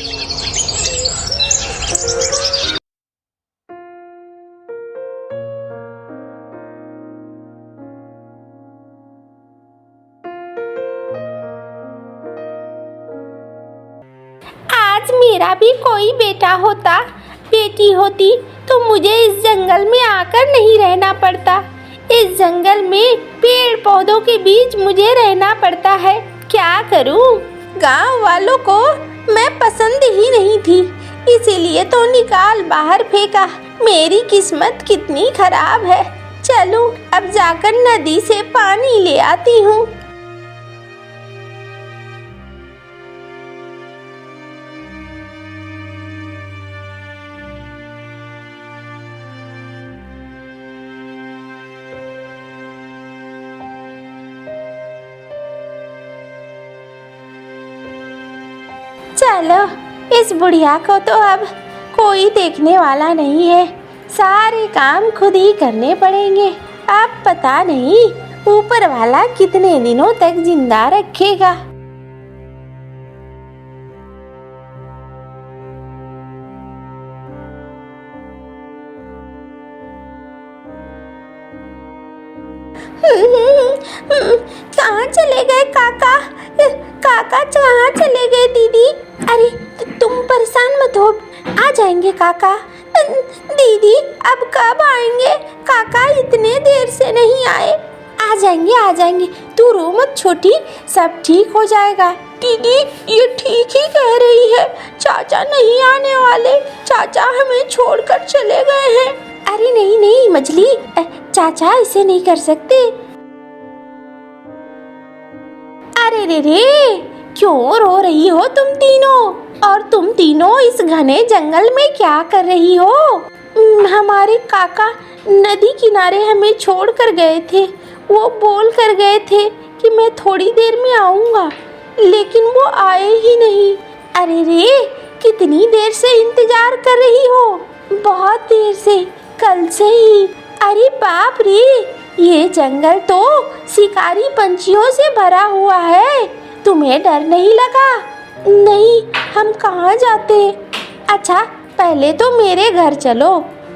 आज मेरा भी कोई बेटा होता, बेटी होती तो मुझे इस जंगल में आकर नहीं रहना पड़ता। इस जंगल में पेड़ पौधों के बीच मुझे रहना पड़ता है। क्या करूं? गांव वालों को मैं पसंद ही नहीं थी, इसीलिए तो निकाल बाहर फेंका। मेरी किस्मत कितनी खराब है। चलूं अब जाकर नदी से पानी ले आती हूँ। चलो, इस बुढ़िया को तो अब कोई देखने वाला नहीं है। सारे काम खुद ही करने पड़ेंगे। अब पता नहीं ऊपर वाला कितने दिनों तक जिंदा रखेगा। कहाँ चले गए काका? काका कहाँ चले गए? दीदी, अरे तुम परेशान मत हो, आ जाएंगे काका। दीदी अब कब आएंगे? काका इतने देर से नहीं आए। आ जाएंगे आ जाएंगे, तू रो मत छोटी, सब ठीक हो जाएगा। दीदी ये ठीक ही कह रही है, चाचा नहीं आने वाले, चाचा हमें छोड़कर चले गए हैं। अरे नहीं नहीं मछली, चाचा ऐसे नहीं कर सकते। अरे रे रे, क्यों रो रही हो तुम तीनों? और तुम तीनों इस घने जंगल में क्या कर रही हो? हमारे काका नदी किनारे हमें छोड़ कर गए थे। वो बोल कर गए थे कि मैं थोड़ी देर में आऊँगा, लेकिन वो आए ही नहीं। अरे रे, कितनी देर से इंतजार कर रही हो? बहुत देर से, कल से ही। अरे बाप रे, ये जंगल तो शिकारी पंछियों से भरा हुआ है। तुम्हें डर नहीं लगा? नहीं, हम कहाँ जाते? अच्छा, पहले तो मेरे घर चलो,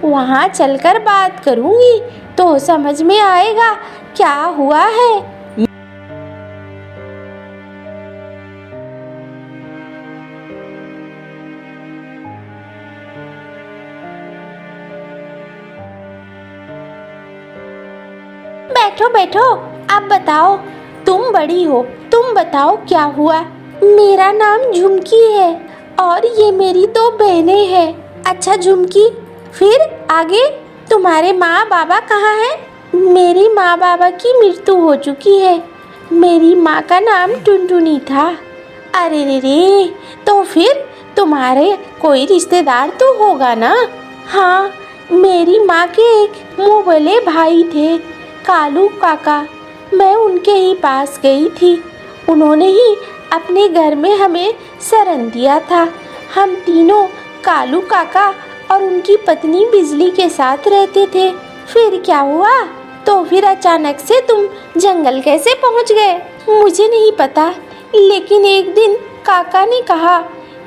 वहाँ चलकर बात करूँगी तो समझ में आएगा क्या हुआ है। बैठो बैठो, आप बताओ, तुम बड़ी हो, तुम बताओ क्या हुआ। मेरा नाम झुमकी है और ये मेरी दो बहनें हैं। अच्छा झुमकी, फिर आगे तुम्हारे माँ बाबा कहाँ हैं? मेरी माँ बाबा की मृत्यु हो चुकी है। मेरी माँ का नाम टुनटुनी था। अरे रे रे, तो फिर तुम्हारे कोई रिश्तेदार तो होगा ना? हाँ, मेरी माँ के एक मुँह भले भाई थे, कालू काका। मैं उनके ही पास गई थी, उन्होंने ही अपने घर में हमें शरण दिया था। हम तीनों कालू काका और उनकी पत्नी बिजली के साथ रहते थे। फिर क्या हुआ? तो फिर अचानक से तुम जंगल कैसे पहुंच गए? मुझे नहीं पता, लेकिन एक दिन काका ने कहा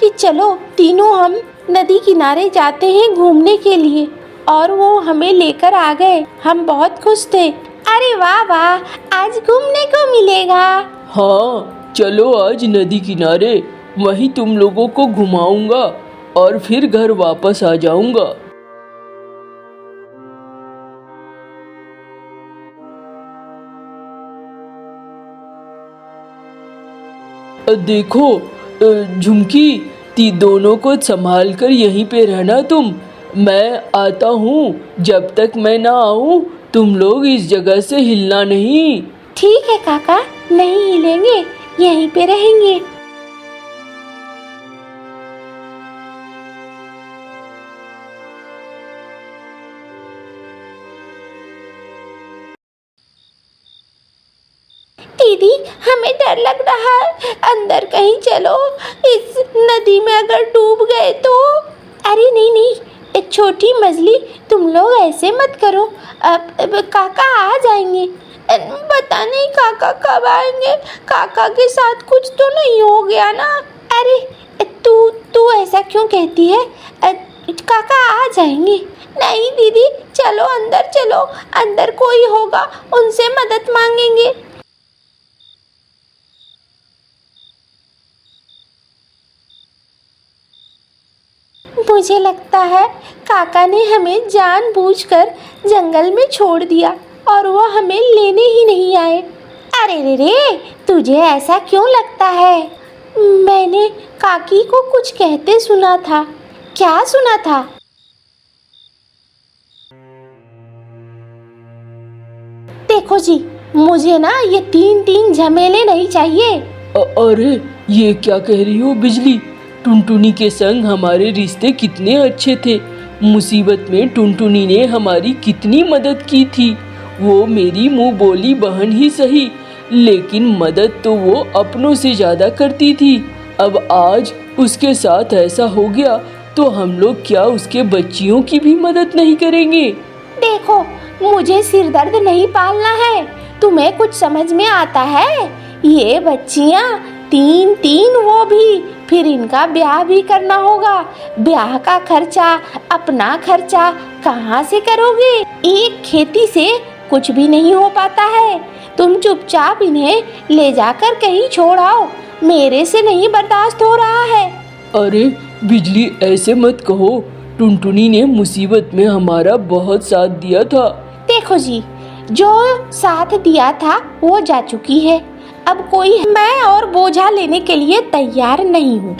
कि चलो तीनों हम नदी किनारे जाते हैं घूमने के लिए, और वो हमें लेकर आ गए। हम बहुत खुश थे। अरे वाह वाह, आज घूमने को मिलेगा। हाँ चलो आज नदी किनारे, वहीं तुम लोगों को घुमाऊंगा और फिर घर वापस आ जाऊंगा। देखो झुमकी, ती दोनों को संभाल कर यहीं पे रहना तुम। मैं आता हूँ, जब तक मैं ना आऊँ तुम लोग इस जगह से हिलना नहीं। ठीक है काका, नहीं हिलेंगे, यहीं पे रहेंगे। दीदी हमें डर लग रहा है, अंदर कहीं चलो, इस नदी में अगर डूब गए तो। अरे नहीं नहीं, छोटी मछली, तुम लोग ऐसे मत करो, अब काका आ जाएंगे। पता नहीं काका कब आएंगे, काका के साथ कुछ तो नहीं हो गया ना? अरे तू क्यों कहती है? काका आ जाएंगे। नहीं दीदी, चलो अंदर चलो, अंदर कोई होगा, उनसे मदद मांगेंगे। मुझे लगता है काका ने हमें जानबूझकर जंगल में छोड़ दिया और वो हमें लेने ही नहीं आए। अरे रे रे, तुझे ऐसा क्यों लगता है? मैंने काकी को कुछ कहते सुना था। क्या सुना था? देखो जी, मुझे ना ये तीन झमेले नहीं चाहिए। अरे ये क्या कह रही हो बिजली? टुनटुनी के संग हमारे रिश्ते कितने अच्छे थे। मुसीबत में टुनटुनी ने हमारी कितनी मदद की थी। वो मेरी मुंह बोली बहन ही सही, लेकिन मदद तो वो अपनों से ज्यादा करती थी। अब आज उसके साथ ऐसा हो गया तो हम लोग क्या उसके बच्चियों की भी मदद नहीं करेंगे? देखो, मुझे सिर दर्द नहीं पालना है। तुम्हें कुछ समझ में आता है? ये बच्चियां तीन वो भी, फिर इनका ब्याह भी करना होगा। ब्याह का खर्चा, अपना खर्चा कहाँ से करोगे? एक खेती से कुछ भी नहीं हो पाता है। तुम चुपचाप इन्हें ले जाकर कहीं छोड़ आओ, मेरे से नहीं बर्दाश्त हो रहा है। अरे बिजली, ऐसे मत कहो। टुनटुनी ने मुसीबत में हमारा बहुत साथ दिया था। देखो जी, जो साथ दिया था वो जा चुकी है। अब कोई मैं और बोझा लेने के लिए तैयार नहीं हूँ।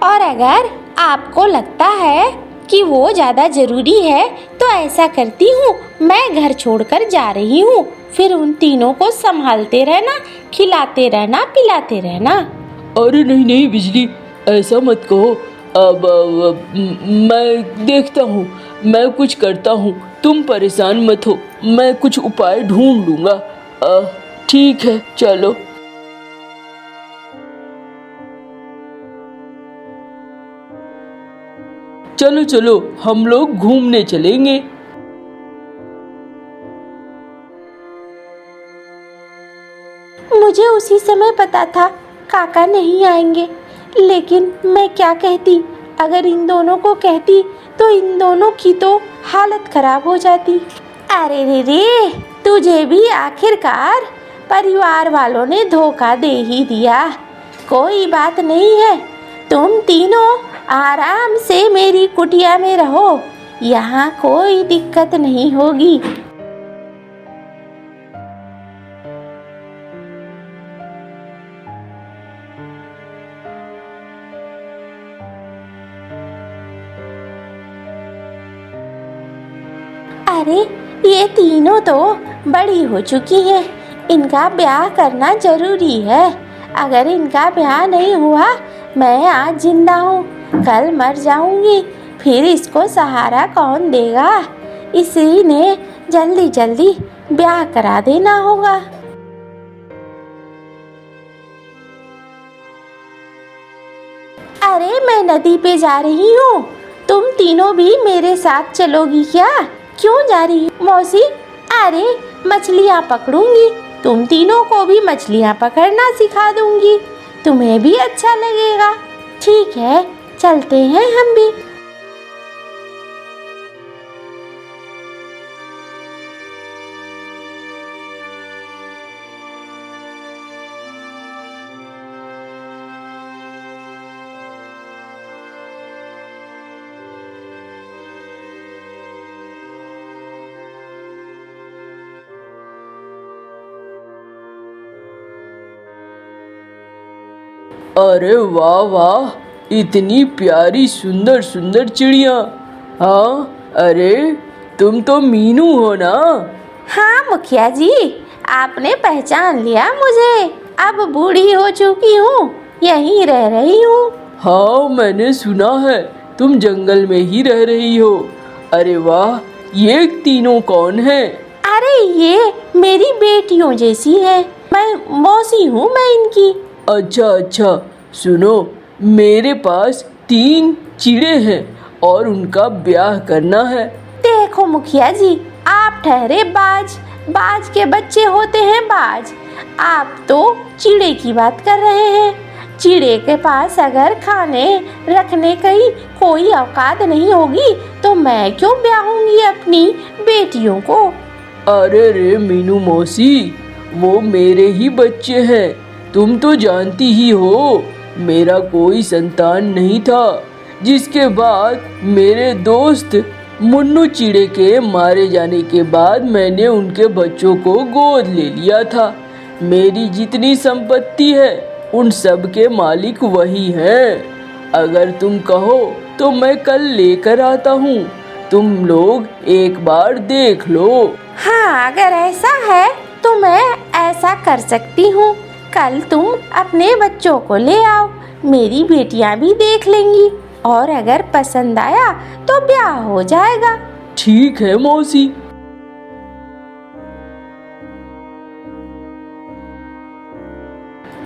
और अगर आपको लगता है कि वो ज़्यादा ज़रूरी है तो ऐसा करती हूँ, मैं घर छोड़कर जा रही हूँ। फिर उन तीनों को संभालते रहना, खिलाते रहना, पिलाते रहना। अरे नहीं नहीं बिजली, ऐसा मत कहो। अब मैं देखता हूँ, मैं कुछ करता हूँ, तुम परेशान मत हो, मैं कुछ उपाय ढूंढ लूँगा। ठीक है, चलो। चलो चलो, हम लोग घूमने चलेंगे। मुझे उसी समय पता था काका नहीं आएंगे, लेकिन मैं क्या कहती? अगर इन दोनों को कहती तो इन दोनों की तो हालत खराब हो जाती। अरे रे रे, तुझे भी आखिरकार परिवार वालों ने धोखा दे ही दिया। कोई बात नहीं है, तुम तीनों आराम से मेरी कुटिया में रहो, यहाँ कोई दिक्कत नहीं होगी। अरे ये तीनों तो बड़ी हो चुकी हैं, इनका ब्याह करना जरूरी है। अगर इनका ब्याह नहीं हुआ, मैं आज जिंदा हूँ, कल मर जाऊंगी, फिर इसको सहारा कौन देगा? इसी ने जल्दी जल्दी ब्याह करा देना होगा। अरे मैं नदी पे जा रही हूँ, तुम तीनों भी मेरे साथ चलोगी क्या? क्यों जा रही हो मौसी? अरे मछलियाँ पकड़ूंगी, तुम तीनों को भी मछलियाँ पकड़ना सिखा दूंगी, तुम्हें भी अच्छा लगेगा। ठीक है, चलते हैं हम भी। अरे वाह वाह, इतनी प्यारी सुंदर सुंदर चिड़िया। हाँ, अरे तुम तो मीनू हो ना? हाँ मुखिया जी, आपने पहचान लिया मुझे। अब बूढ़ी हो चुकी हूँ, यहीं रह रही हूँ। हाँ, मैंने सुना है तुम जंगल में ही रह रही हो। अरे वाह, ये तीनों कौन हैं? अरे ये मेरी बेटियों जैसी है, मैं मौसी हूँ मैं इनकी। अच्छा अच्छा, सुनो, मेरे पास 3 चिड़े हैं और उनका ब्याह करना है। देखो मुखिया जी, आप ठहरे बाज, बाज के बच्चे होते हैं बाज। आप तो चिड़े की बात कर रहे हैं। चिड़े के पास अगर खाने रखने की कोई औकात नहीं होगी तो मैं क्यों ब्याहूंगी अपनी बेटियों को। अरे रे मीनू मौसी, वो मेरे ही बच्चे हैं। तुम तो जानती ही हो मेरा कोई संतान नहीं था, जिसके बाद मेरे दोस्त मुन्नू चिड़े के मारे जाने के बाद मैंने उनके बच्चों को गोद ले लिया था। मेरी जितनी संपत्ति है उन सब के मालिक वही हैं। अगर तुम कहो तो मैं कल लेकर आता हूँ, तुम लोग एक बार देख लो। हाँ, अगर ऐसा है तो मैं ऐसा कर सकती हूँ। कल तुम अपने बच्चों को ले आओ, मेरी बेटियां भी देख लेंगी और अगर पसंद आया तो ब्याह हो जाएगा। ठीक है मौसी।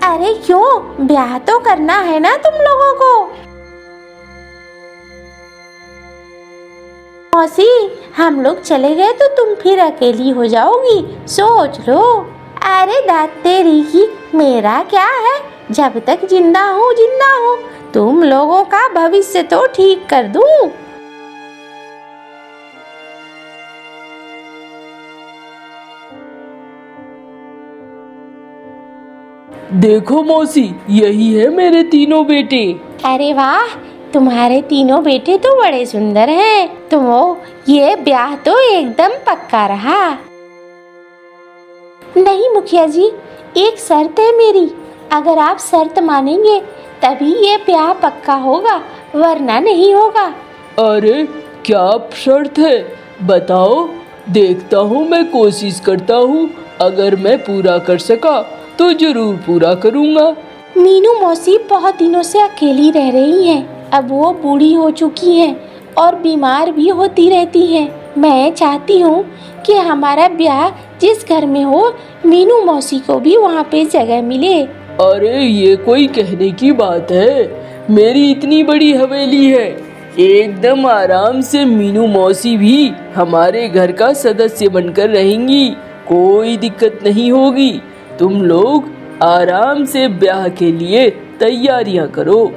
अरे क्यों, ब्याह तो करना है ना तुम लोगों को। मौसी, हम लोग चले गए तो तुम फिर अकेली हो जाओगी, सोच लो। अरे दाद तेरी की, मेरा क्या है, जब तक जिंदा हूँ तुम लोगों का भविष्य तो ठीक कर दूँ। देखो मौसी, यही है मेरे तीनों बेटे। अरे वाह, तुम्हारे तीनों बेटे तो बड़े सुंदर हैं। ये ब्याह तो एकदम पक्का रहा। नहीं मुखिया जी, एक शर्त है मेरी, अगर आप शर्त मानेंगे तभी ये ब्याह पक्का होगा, वरना नहीं होगा। अरे क्या शर्त है, बताओ। देखता हूँ, मैं कोशिश करता हूँ, अगर मैं पूरा कर सका तो जरूर पूरा करूँगा। मीनू मौसी बहुत दिनों से अकेली रह रही हैं। अब वो बूढ़ी हो चुकी हैं और बीमार भी होती रहती हैं। मैं चाहती हूँ कि हमारा ब्याह जिस घर में हो, मीनू मौसी को भी वहाँ पे जगह मिले। अरे ये कोई कहने की बात है, मेरी इतनी बड़ी हवेली है, एकदम आराम से मीनू मौसी भी हमारे घर का सदस्य बनकर रहेंगी, कोई दिक्कत नहीं होगी। तुम लोग आराम से ब्याह के लिए तैयारियां करो।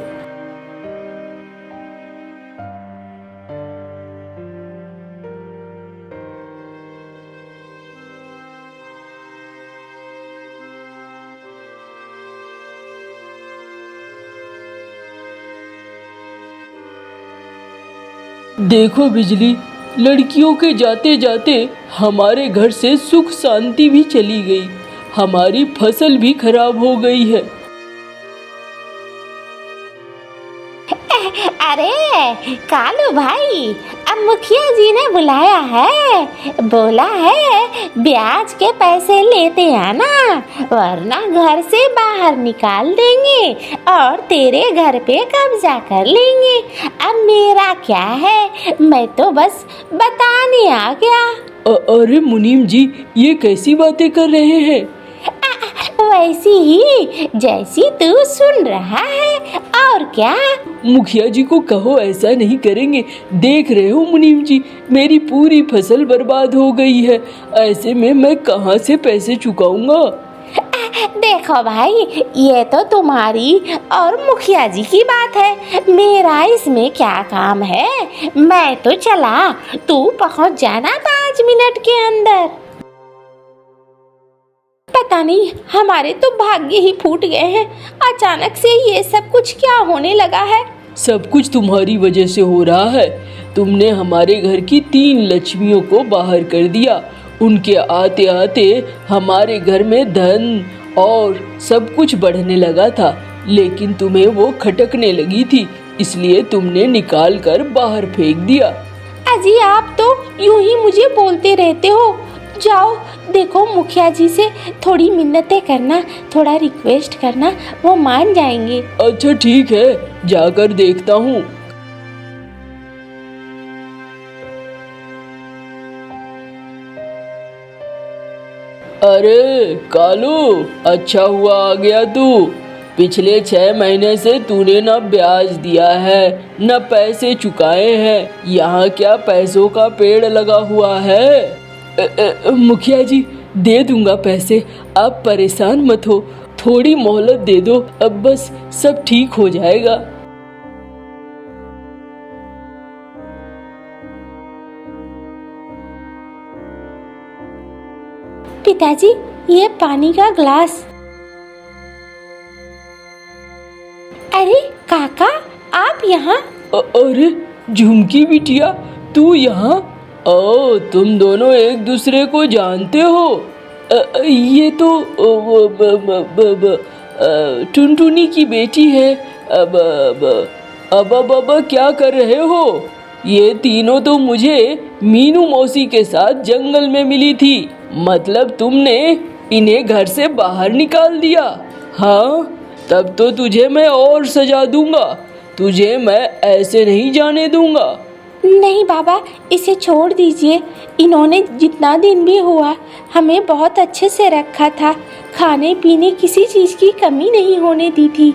देखो बिजली, लड़कियों के जाते जाते हमारे घर से सुख शांति भी चली गई, हमारी फसल भी खराब हो गई है। अरे कालू भाई, अब मुखिया जी ने बुलाया है, बोला है ब्याज के पैसे लेते आना, वरना घर से बाहर निकाल देंगे और तेरे घर पे कब्जा कर लेंगे। अब मेरा क्या है, मैं तो बस बताने आ गया। अरे मुनीम जी, ये कैसी बातें कर रहे हैं? वैसी ही जैसी तू सुन रहा है, और क्या। मुखिया जी को कहो ऐसा नहीं करेंगे। देख रहे हो मुनीम जी, मेरी पूरी फसल बर्बाद हो गई है, ऐसे में मैं कहाँ से पैसे चुकाऊंगा? देखो भाई, ये तो तुम्हारी और मुखिया जी की बात है, मेरा इसमें क्या काम है। मैं तो चला, तू पहुँच जाना 5 मिनट के अंदर। पता नहीं हमारे तो भाग्य ही फूट गए हैं, अचानक से ये सब कुछ क्या होने लगा है। सब कुछ तुम्हारी वजह से हो रहा है। तुमने हमारे घर की 3 लक्ष्मियों को बाहर कर दिया। उनके आते आते हमारे घर में धन और सब कुछ बढ़ने लगा था, लेकिन तुम्हें वो खटकने लगी थी, इसलिए तुमने निकाल कर बाहर फेंक दिया। अजी, आप तो यूं ही मुझे बोलते रहते हो। जाओ देखो, मुखिया जी से थोड़ी मिन्नतें करना, थोड़ा रिक्वेस्ट करना, वो मान जाएंगे। अच्छा ठीक है, जाकर देखता हूँ। अरे कालू, अच्छा हुआ आ गया तू। पिछले 6 महीने से तूने न ब्याज दिया है न पैसे चुकाए हैं, यहाँ क्या पैसों का पेड़ लगा हुआ है? मुखिया जी, दे दूंगा पैसे, आप परेशान मत हो, थोड़ी मोहलत दे दो, अब बस सब ठीक हो जाएगा। पिताजी, ये पानी का ग्लास। अरे काका, आप यहाँ? अरे झुमकी बिटिया, तू यहाँ? ओ, तुम दोनों एक दूसरे को जानते हो? ये तो टुनटुनी की बेटी है। अब क्या कर रहे हो? ये तीनों तो मुझे मीनू मौसी के साथ जंगल में मिली थी। मतलब तुमने इन्हें घर से बाहर निकाल दिया? हाँ, तब तो तुझे मैं और सजा दूंगा। तुझे मैं ऐसे नहीं जाने दूंगा। नहीं बाबा, इसे छोड़ दीजिए। इन्होंने जितना दिन भी हुआ हमें बहुत अच्छे से रखा था, खाने पीने किसी चीज़ की कमी नहीं होने दी थी।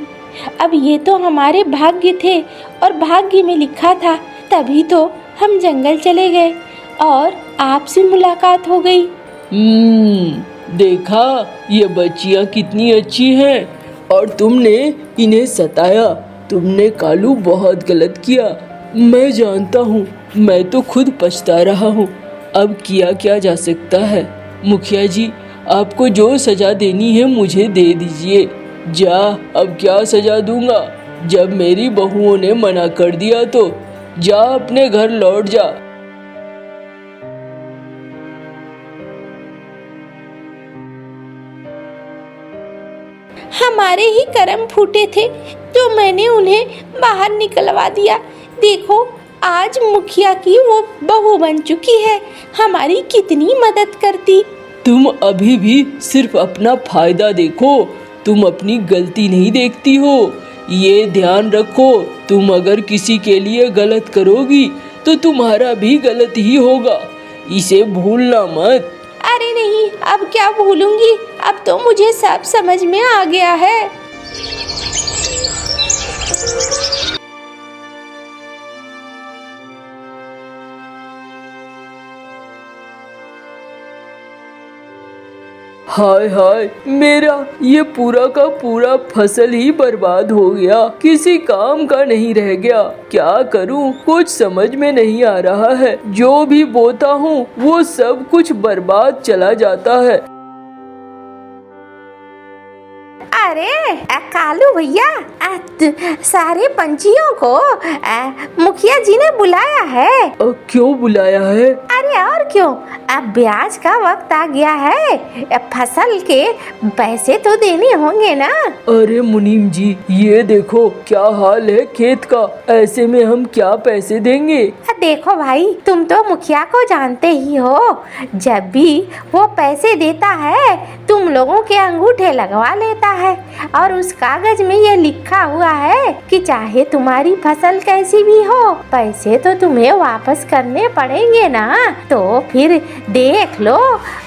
अब ये तो हमारे भाग्य थे और भाग्य में लिखा था, तभी तो हम जंगल चले गए और आपसे मुलाकात हो गई। देखा, ये बच्चियां कितनी अच्छी हैं और तुमने इन्हें सताया। तुमने कालू बहुत गलत किया। मैं जानता हूँ, मैं तो खुद पछता रहा हूँ। अब किया क्या जा सकता है। मुखिया जी, आपको जो सजा देनी है मुझे दे दीजिए। जा, अब क्या सजा दूंगा? जब मेरी बहुओं ने मना कर दिया तो जा, अपने घर लौट जा। हमारे ही कर्म फूटे थे जो मैंने उन्हें बाहर निकलवा दिया। देखो, आज मुखिया की वो बहू बन चुकी है, हमारी कितनी मदद करती। तुम अभी भी सिर्फ अपना फायदा देखो, तुम अपनी गलती नहीं देखती हो। ये ध्यान रखो, तुम अगर किसी के लिए गलत करोगी तो तुम्हारा भी गलत ही होगा। इसे भूलना मत। अरे नहीं, अब क्या भूलूंगी, अब तो मुझे सब समझ में आ गया है। हाय हाय, मेरा ये पूरा का पूरा फसल ही बर्बाद हो गया, किसी काम का नहीं रह गया। क्या करूं, कुछ समझ में नहीं आ रहा है। जो भी बोता हूँ वो सब कुछ बर्बाद चला जाता है। अरे कालू भैया, सारे पंछियों को मुखिया जी ने बुलाया है। क्यों बुलाया है? अरे और क्यों, अब ब्याज का वक्त आ गया है, फसल के पैसे तो देने होंगे ना। अरे मुनीम जी, ये देखो क्या हाल है खेत का, ऐसे में हम क्या पैसे देंगे? देखो भाई, तुम तो मुखिया को जानते ही हो, जब भी वो पैसे देता है तुम लोगों के अंगूठे लगवा लेता है और उस कागज में ये लिखा हुआ है कि चाहे तुम्हारी फसल कैसी भी हो, पैसे तो तुम्हें वापस करने पड़ेंगे ना। तो फिर देख लो,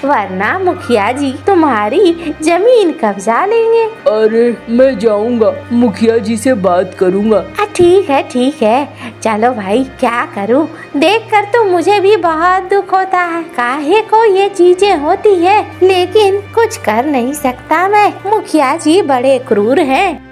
वरना मुखिया जी तुम्हारी जमीन कब्जा लेंगे। अरे मैं जाऊंगा, मुखिया जी से बात करूंगा। ठीक है, चलो भाई, क्या करूं, देखकर तो मुझे भी बहुत दुख होता है। काहे को ये चीजें होती है, लेकिन कुछ कर नहीं सकता मैं, मुखिया जी बड़े क्रूर हैं।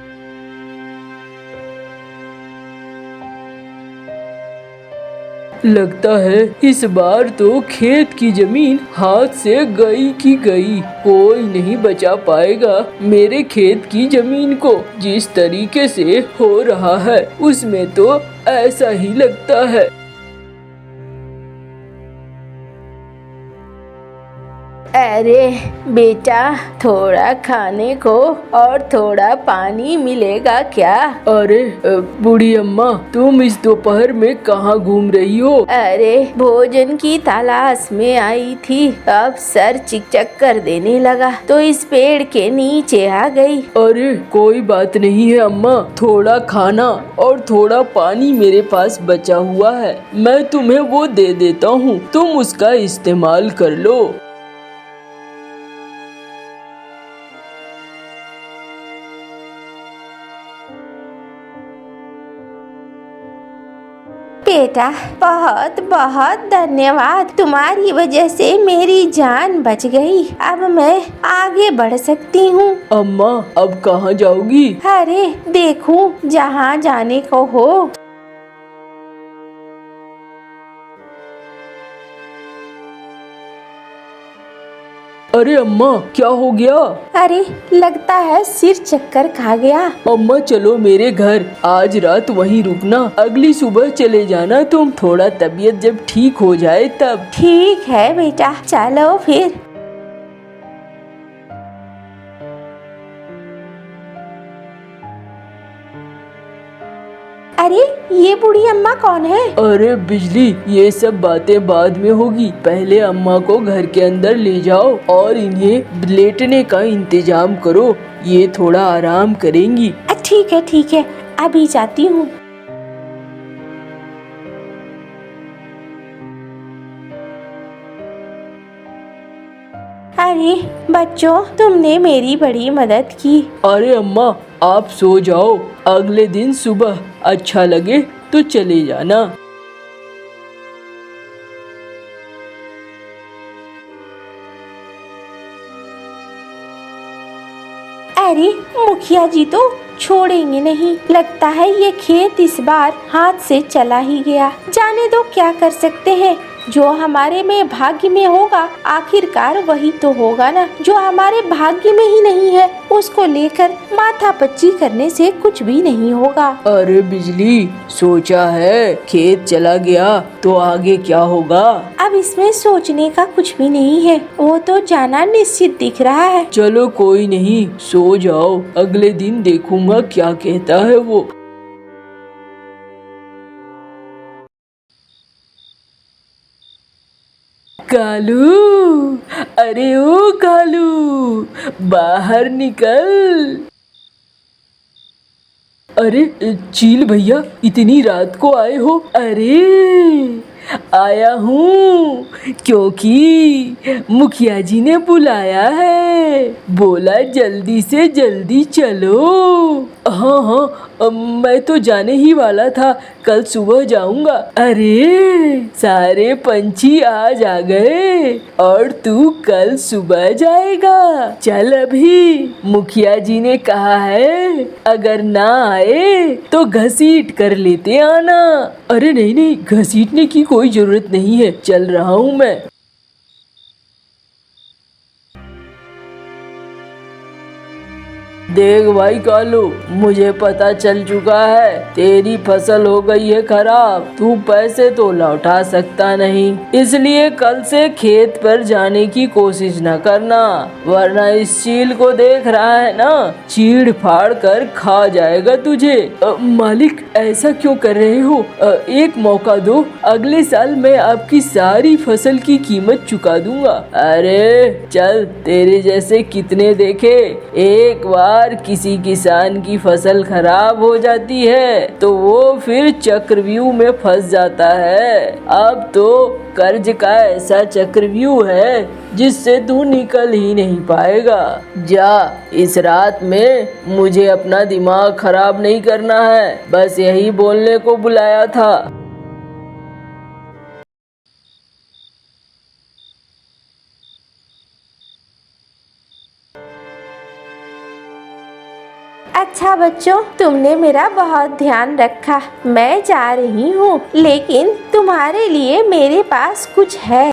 लगता है इस बार तो खेत की जमीन हाथ से गई की गई। कोई नहीं बचा पाएगा मेरे खेत की जमीन को। जिस तरीके से हो रहा है उसमें तो ऐसा ही लगता है। अरे बेटा, थोड़ा खाने को और थोड़ा पानी मिलेगा क्या? अरे बूढ़ी अम्मा, तुम इस दोपहर में कहाँ घूम रही हो? अरे भोजन की तलाश में आई थी, अब सर चक्कर देने लगा तो इस पेड़ के नीचे आ गई। अरे कोई बात नहीं है अम्मा, थोड़ा खाना और थोड़ा पानी मेरे पास बचा हुआ है, मैं तुम्हें वो दे देता हूँ, तुम उसका इस्तेमाल कर लो। बेटा बहुत बहुत धन्यवाद, तुम्हारी वजह से मेरी जान बच गई। अब मैं आगे बढ़ सकती हूँ। अम्मा अब कहाँ जाओगी? अरे देखूं जहाँ जाने को हो। अरे अम्मा क्या हो गया? अरे लगता है सिर चक्कर खा गया। अम्मा चलो मेरे घर, आज रात वहीं रुकना, अगली सुबह चले जाना तुम, थोड़ा तबीयत जब ठीक हो जाए तब। ठीक है बेटा, चलो फिर। अरे ये बूढ़ी अम्मा कौन है? अरे बिजली, ये सब बातें बाद में होगी, पहले अम्मा को घर के अंदर ले जाओ और इन्हें लेटने का इंतजाम करो, ये थोड़ा आराम करेंगी। ठीक है, अभी जाती हूँ। अरे बच्चों, तुमने मेरी बड़ी मदद की। अरे अम्मा आप सो जाओ, अगले दिन सुबह अच्छा लगे तो चले जाना। अरे मुखिया जी तो छोड़ेंगे नहीं, लगता है ये खेत इस बार हाथ से चला ही गया। जाने दो, क्या कर सकते हैं, जो हमारे में भाग्य में होगा आखिरकार वही तो होगा ना। जो हमारे भाग्य में ही नहीं है उसको लेकर माथापच्ची करने से कुछ भी नहीं होगा। अरे बिजली, सोचा है खेत चला गया तो आगे क्या होगा? अब इसमें सोचने का कुछ भी नहीं है, वो तो जाना निश्चित दिख रहा है। चलो कोई नहीं, सो जाओ, अगले दिन देखूंगा क्या कहता है वो। कालू, अरे ओ कालू, बाहर निकल। अरे चील भैया, इतनी रात को आए हो? अरे आया हूँ क्योंकि मुखिया जी ने बुलाया है, बोला जल्दी से जल्दी चलो। हाँ, मैं तो जाने ही वाला था, कल सुबह जाऊंगा। अरे सारे पंछी आज आ गए और तू कल सुबह जाएगा। चल अभी, मुखिया जी ने कहा है अगर ना आए तो घसीट कर लेते आना। अरे नहीं, घसीटने की कोई जरूरत नहीं है, चल रहा हूँ मैं। देख भाई कालू, मुझे पता चल चुका है तेरी फसल हो गई है खराब, तू पैसे तो लौटा सकता नहीं, इसलिए कल से खेत पर जाने की कोशिश न करना, वरना इस चील को देख रहा है ना, चीड़ फाड़ कर खा जाएगा तुझे। मालिक ऐसा क्यों कर रहे हो? एक मौका दो, अगले साल मैं आपकी सारी फसल की कीमत चुका दूंगा। अरे चल, तेरे जैसे कितने देखे, एक बार किसी किसान की फसल खराब हो जाती है तो वो फिर चक्रव्यूह में फंस जाता है। अब तो कर्ज का ऐसा चक्रव्यूह है जिससे तू निकल ही नहीं पाएगा। जा, इस रात में मुझे अपना दिमाग खराब नहीं करना है, बस यही बोलने को बुलाया था। अच्छा बच्चों, तुमने मेरा बहुत ध्यान रखा। मैं जा रही हूँ, लेकिन तुम्हारे लिए मेरे पास कुछ है।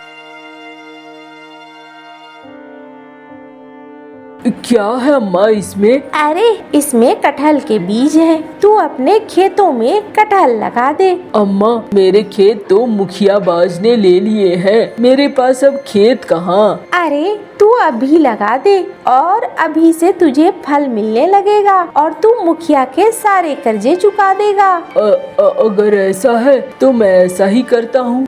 क्या है अम्मा इसमें? अरे इसमें कटहल के बीज हैं। तू अपने खेतों में कटहल लगा दे। अम्मा मेरे खेत तो मुखिया बाज ने ले लिए हैं, मेरे पास अब खेत कहाँ? अरे तू अभी लगा दे और अभी से तुझे फल मिलने लगेगा और तू मुखिया के सारे कर्जे चुका देगा। अगर ऐसा है तो मैं ऐसा ही करता हूँ।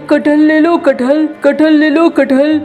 कटहल ले लो, कटहल ले लो, कटहल।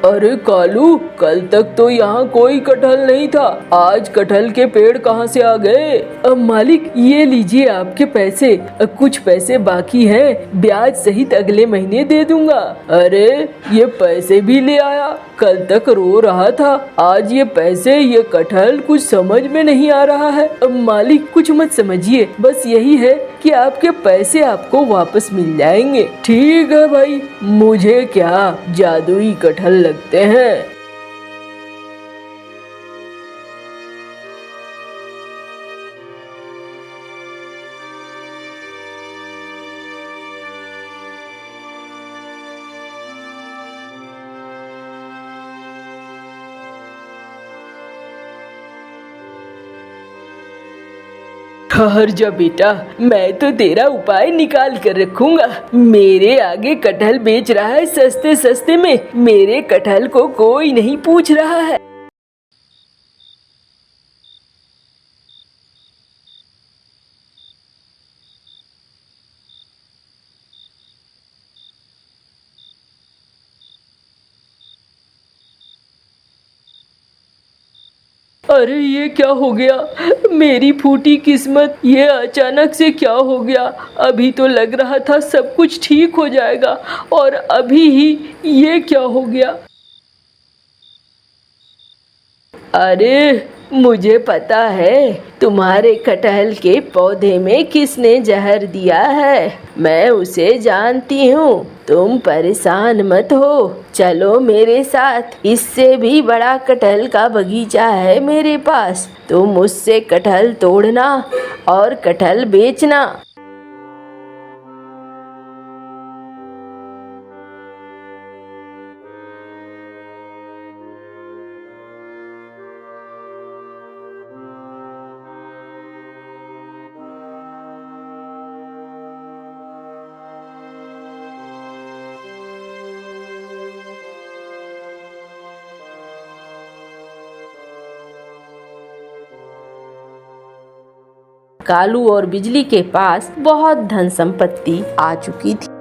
अरे कालू, कल तक तो यहाँ कोई कटहल नहीं था, आज कटहल के पेड़ कहाँ से आ गए? अब मालिक ये लीजिए आपके पैसे, कुछ पैसे बाकी हैं, ब्याज सहित अगले महीने दे दूंगा। अरे ये पैसे भी ले आया, कल तक रो रहा था, आज ये पैसे ये कटहल, कुछ समझ में नहीं आ रहा है। अब मालिक कुछ मत समझिए, बस यही है कि आपके पैसे आपको वापस मिल जाएंगे। ठीक है भाई, मुझे क्या जादुई कटहल लगते हैं। ठहर जा बेटा, मैं तो तेरा उपाय निकाल कर रखूंगा। मेरे आगे कटहल बेच रहा है सस्ते सस्ते में, मेरे कटहल को कोई नहीं पूछ रहा है। अरे ये क्या हो गया, मेरी फूटी किस्मत, ये अचानक से क्या हो गया? अभी तो लग रहा था सब कुछ ठीक हो जाएगा और अभी ही ये क्या हो गया? अरे मुझे पता है तुम्हारे कटहल के पौधे में किसने जहर दिया है, मैं उसे जानती हूँ। तुम परेशान मत हो, चलो मेरे साथ, इससे भी बड़ा कटहल का बगीचा है मेरे पास, तुम उससे कटहल तोड़ना और कटहल बेचना। कालू और बिजली के पास बहुत धन संपत्ति आ चुकी थी।